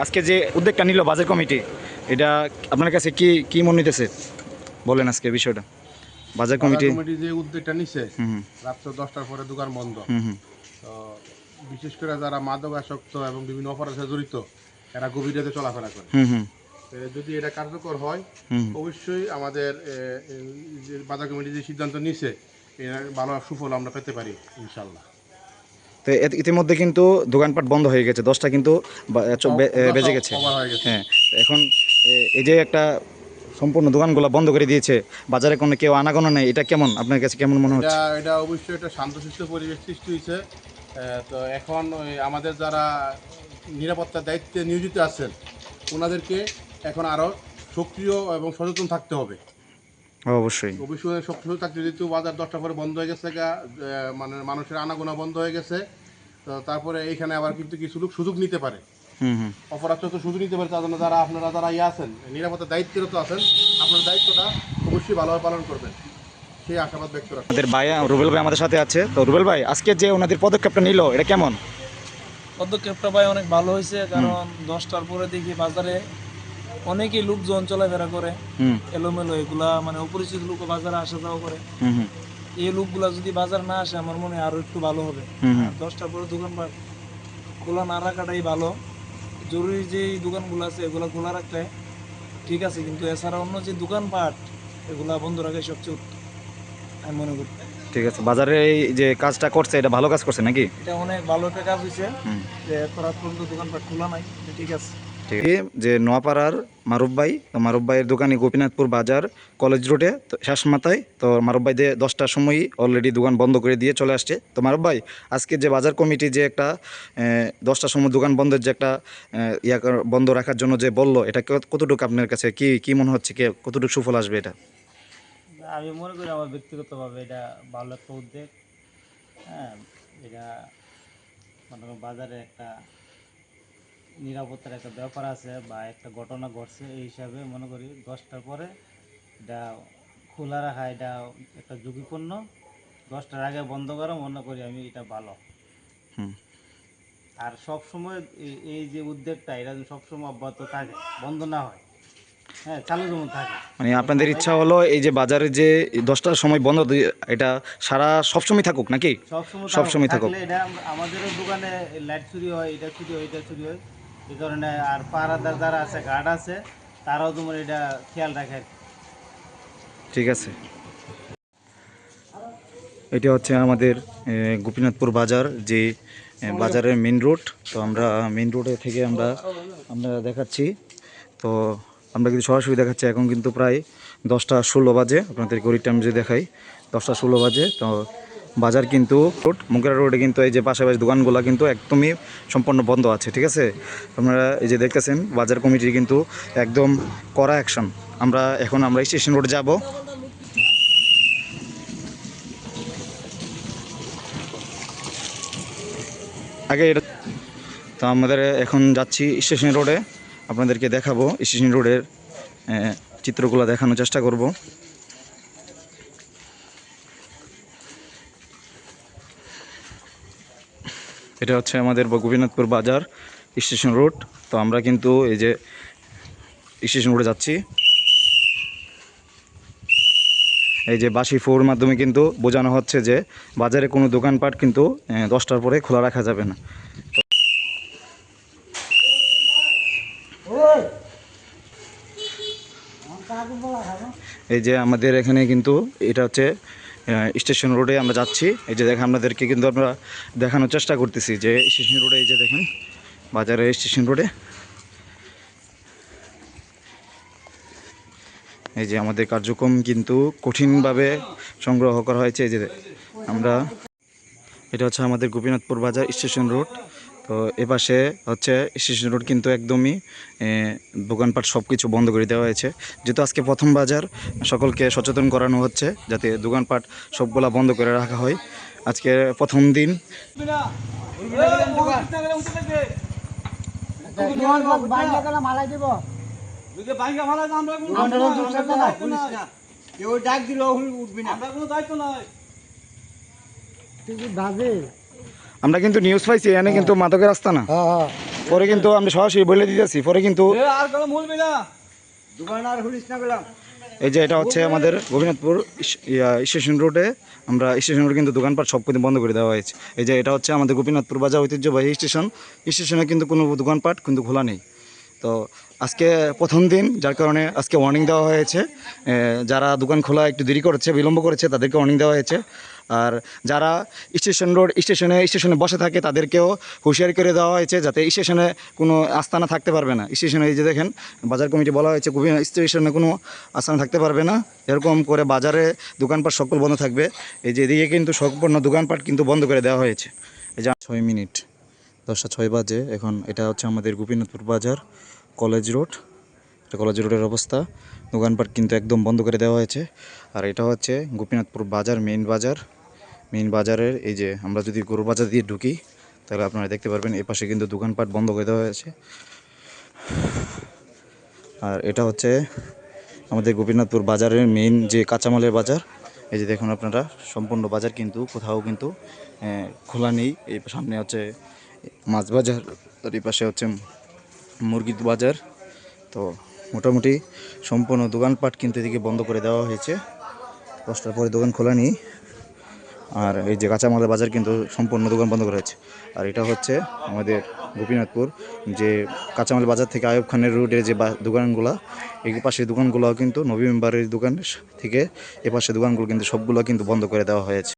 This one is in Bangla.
আজকে যে উদ্যোগটা নিল বাজার কমিটি, এটা আপনার কাছে কি কি মনে হইতেছে, বলেন আজকে বিষয়টা। বাজার কমিটি যে উদ্যোগটা নিছে, রাত্র 10টার পরে দোকান বন্ধ। তো বিশেষ করে যারা মাদকাসক্ত এবং বিভিন্ন অপরাধে জড়িত, এরা গভীর রাতে চলাফেরা করে। যদি এটা কার্যকর হয়, অবশ্যই আমাদের যে বাজার কমিটি যে সিদ্ধান্ত নিছে, এর ভালো সুফল আমরা পেতে পারি ইনশাল্লাহ। তো ইতিমধ্যে কিন্তু দোকানপাট বন্ধ হয়ে গেছে, 10টা কিন্তু বেজে গেছে। হ্যাঁ, এখন এই যে একটা সম্পূর্ণ দোকানগুলো বন্ধ করে দিয়েছে, বাজারে কোনো কেউ আনাগোনা নেই, এটা কেমন, আপনার কাছে কেমন মনে হচ্ছে? এটা অবশ্যই একটা শান্তশিষ্ট পরিবেশ সৃষ্টি হয়েছে। তো এখন আমাদের যারা নিরাপত্তার দায়িত্বে নিয়োজিত আছেন, ওনাদেরকে এখন আরও সক্রিয় এবং সচেতন থাকতে হবে। অবশ্যই সক্রিয় থাকতে, যেহেতু বাজার 10টার পরে বন্ধ হয়ে গেছে, মানে মানুষের আনাগোনা বন্ধ হয়ে গেছে। তো তারপরে এইখানে আবার কিন্তু কিছু লোক সুযোগ নিতে পারে, অপরাধ তো সুযোগ নিতে পারে। তার জন্য আপনারা যারা আছেন, নিরাপত্তার দায়িত্বরত আছেন, আপনার দায়িত্বটা অবশ্যই ভালোভাবে পালন করবেন, সেই আশাবাদ ব্যক্ত রাখছি। আমাদের ভাই রুবেল ভাই আমাদের সাথে আছে। তো রুবেল ভাই, আজকে যে ওনাদের পদক্ষেপটা নিল, এটা কেমন? পদক্ষেপটা ভাই অনেক ভালো হয়েছে, কারণ 10টার পরে দেখি বাজারে অনেকেই লোকজন চলাফেরা করে, এলোমেলো, এগুলা মানে অপরিচিত লোক বাজারে আসা যাওয়া করে। এই লোকগুলা যদি বাজার না আসে, আমার মনে হয় আরো একটু ভালো হবে। 10টার পরে দোকানপাট খোলা না রাখাটাই ভালো। জরুরি যে দোকানগুলো আছে এগুলা খোলা রাখলে ঠিক আছে, কিন্তু এছাড়া অন্য যে দোকানপাট এগুলা বন্ধ রাখাই সবচেয়ে উত্তম আমি মনে করি। ঠিক আছে, বাজারে এই যে কাজটা করছে, এটা ভালো কাজ করছে নাকি? এটা অনেক ভালো একটা কাজ হয়েছে যে এত রাত পর্যন্ত দোকানপাট খোলা নাই, ঠিক আছে। ঠিক আছে, যে নোয়াপাড়ার মারুফ ভাই, তো মারুফ ভাইয়ের দোকানে গোপীনাথপুর বাজার কলেজ রোডে, তো শেষ মাথায়। তো মারুফ ভাই 10টার সময়ই অলরেডি দোকান বন্ধ করে দিয়ে চলে আসছে। তো মারুফ ভাই, আজকে যে বাজার কমিটি যে একটা 10টার সময় দোকান বন্ধের যে একটা বন্ধ রাখার জন্য যে বললো, এটা কতটুকু আপনার কাছে কি কি মনে হচ্ছে, কতটুকু সুফল আসবে এটা? আমি মনে করি আমার ব্যক্তিগতভাবে এটা ভালো একটা উদ্যোগ। হ্যাঁ, এটা মানে বাজারে একটা নিরাপত্তার একটা ব্যাপার আছে বা একটা ঘটনা ঘটছে, এই হিসাবে মনে করি 10টার পরে এটা খোলা রাখা এটা একটা ঝুঁকিপূর্ণ। 10টার আগে বন্ধ করা মনে করি আমি এটা ভালো। আর সবসময় এই যে উদ্যোগটা, এটা সবসময় অব্যাহত থাকে, বন্ধ না হয়, হ্যাঁ, চালু যেমন থাকে। মানে আপনাদের ইচ্ছা হলো এই যে বাজারে যে 10টার সময় বন্ধ, এটা সারা সবসময় থাকুক নাকি? সবসময় থাকুক। এটা আমাদেরও দোকানে লাইট চুরি হয়, এটা চুরি হয়, এটা চুরি হয়, এই কারণে। আর পাড়াদার যারা আছে, গার্ড আছে, তারাও তোমার এটা খেয়াল রাখে। ঠিক আছে, এটা হচ্ছে আমাদের গোপীনাথপুর বাজার, যে বাজারের মেন রোড। তো আমরা মেন রোডে থেকে আমরা দেখাচ্ছি। তো আমরা কিন্তু সরাসরি দেখাচ্ছি। এখন কিন্তু প্রায় 10টা 16 বাজে, আপনাদের ঘড়ির টাইম যদি দেখাই 10টা 16 বাজে। তো বাজার কিন্তু মুগরা রোডে কিন্তু এই যে পাশাপাশি দোকানগুলো কিন্তু একদমই সম্পূর্ণ বন্ধ আছে। ঠিক আছে, আপনারা এই যে দেখতেছেন বাজার কমিটির কিন্তু একদম কড়া অ্যাকশন। আমরা স্টেশন রোডে যাব। আগে এটা, তো আমাদের এখন যাচ্ছি স্টেশন রোডে, আপনাদেরকে দেখাবো স্টেশন রোডের চিত্রগুলো দেখানোর চেষ্টা করব। এটা হচ্ছে আমাদের গোপীনাথপুর বাজার স্টেশন রোড। তো আমরা কিন্তু এই যে স্টেশন রোডে যাচ্ছি, এই যে বাঁশি ফোর মাধ্যমে কিন্তু বোঝানো হচ্ছে যে বাজারে কোনো দোকানপাট কিন্তু 10টার পরে খোলা রাখা যাবে না। এই যে আমাদের এখানে কিন্তু এটা হচ্ছে স্টেশন রোডে আমরা যাচ্ছি। এই যে দেখেন, আপনাদেরকে কিন্তু আমরা দেখানোর চেষ্টা করতেছি যে স্টেশন রোডে, এই যে দেখেন বাজারের স্টেশন রোডে এই যে আমাদের কার্যক্রম কিন্তু কঠিনভাবে সংগ্রহ করা হয়েছে। এই যে আমরা, এটা হচ্ছে আমাদের গোপীনাথপুর বাজার স্টেশন রোড। তো এপাশে হচ্ছে স্টেশন রোড কিন্তু একদমই দোকানপাট সব কিছু বন্ধ করে দেওয়া হয়েছে। যেহেতু আজকে প্রথম বাজার, সকলকে সচেতন করানো হচ্ছে যাতে দোকানপাট সবগুলা বন্ধ করে রাখা হয়। আজকে প্রথম দিন। আমরা কিন্তু নিউজ পাইছি, এখানে কিন্তু মাদকের রাস্তা না। পরে কিন্তু আমরা সরাসরি বলে দিতেছি, পরে কিন্তু এই যে এটা হচ্ছে আমাদের গোপীনাথপুর স্টেশন রোডে, আমরা স্টেশন রোডে কিন্তু দোকানপাট সব কিন্তু বন্ধ করে দেওয়া হয়েছে। এই যে এটা হচ্ছে আমাদের গোপীনাথপুর বাজার ঐতিহ্যবাহী স্টেশনে কিন্তু কোনো দোকানপাট কিন্তু খোলা নেই। তো আজকে প্রথম দিন, যার কারণে আজকে ওয়ার্নিং দেওয়া হয়েছে। যারা দোকান খোলা একটু দেরি করেছে, বিলম্ব করেছে, তাদেরকে ওয়ার্নিং দেওয়া হয়েছে। আর যারা স্টেশনে বসে থাকে তাদেরকেও হুঁশিয়ারি করে দেওয়া হয়েছে, যাতে স্টেশনে কোনো আস্তানা থাকতে পারবে না। স্টেশনে এই যে দেখেন, বাজার কমিটি বলা হয়েছে স্টেশনে কোনো আস্তানা থাকতে পারবে না, এরকম করে বাজারে দোকানপাট সকল বন্ধ থাকবে। এই যে এদিকে কিন্তু সম্পূর্ণ দোকানপাট কিন্তু বন্ধ করে দেওয়া হয়েছে। এই যে 6 মিনিট, 10টা 6 বাজে এখন। এটা হচ্ছে আমাদের গোপীনাথপুর বাজার, কলেজ রোড। এটা কলেজ রোডের অবস্থা, দোকানপাট কিন্তু একদম বন্ধ করে দেওয়া হয়েছে। আর এটা হচ্ছে গোপীনাথপুর বাজার, মেইন বাজারের এই যে আমরা যদি গরুর বাজার দিয়ে ঢুকি তাহলে আপনারা দেখতে পারবেন এই পাশে কিন্তু দোকানপাট বন্ধ করে দেওয়া হয়েছে। আর এটা হচ্ছে আমাদের গোপীনাথপুর বাজারের মেইন যে কাঁচামালের বাজার। এই যে দেখুন আপনারা, সম্পূর্ণ বাজার কিন্তু কোথাও কিন্তু খোলা নেই। এই সামনে হচ্ছে মাছ বাজার, আর এই পাশে হচ্ছে মুরগির বাজার। তো মোটামুটি সম্পূর্ণ দোকানপাট কিন্তু এদিকে বন্ধ করে দেওয়া হয়েছে, 10টার পরে দোকান খোলা নেই। আর এই যে কাঁচামালের বাজার কিন্তু সম্পূর্ণ দোকান বন্ধ করা হয়েছে। আর এটা হচ্ছে আমাদের গোপীনাথপুর যে কাঁচামাল বাজার থেকে আয়ুব খানের রোডে যে দোকানগুলো, এই পাশের দোকানগুলো কিন্তু নভেম্বরের দোকান থেকে এ পাশের দোকানগুলো কিন্তু সবগুলো কিন্তু বন্ধ করে দেওয়া হয়েছে।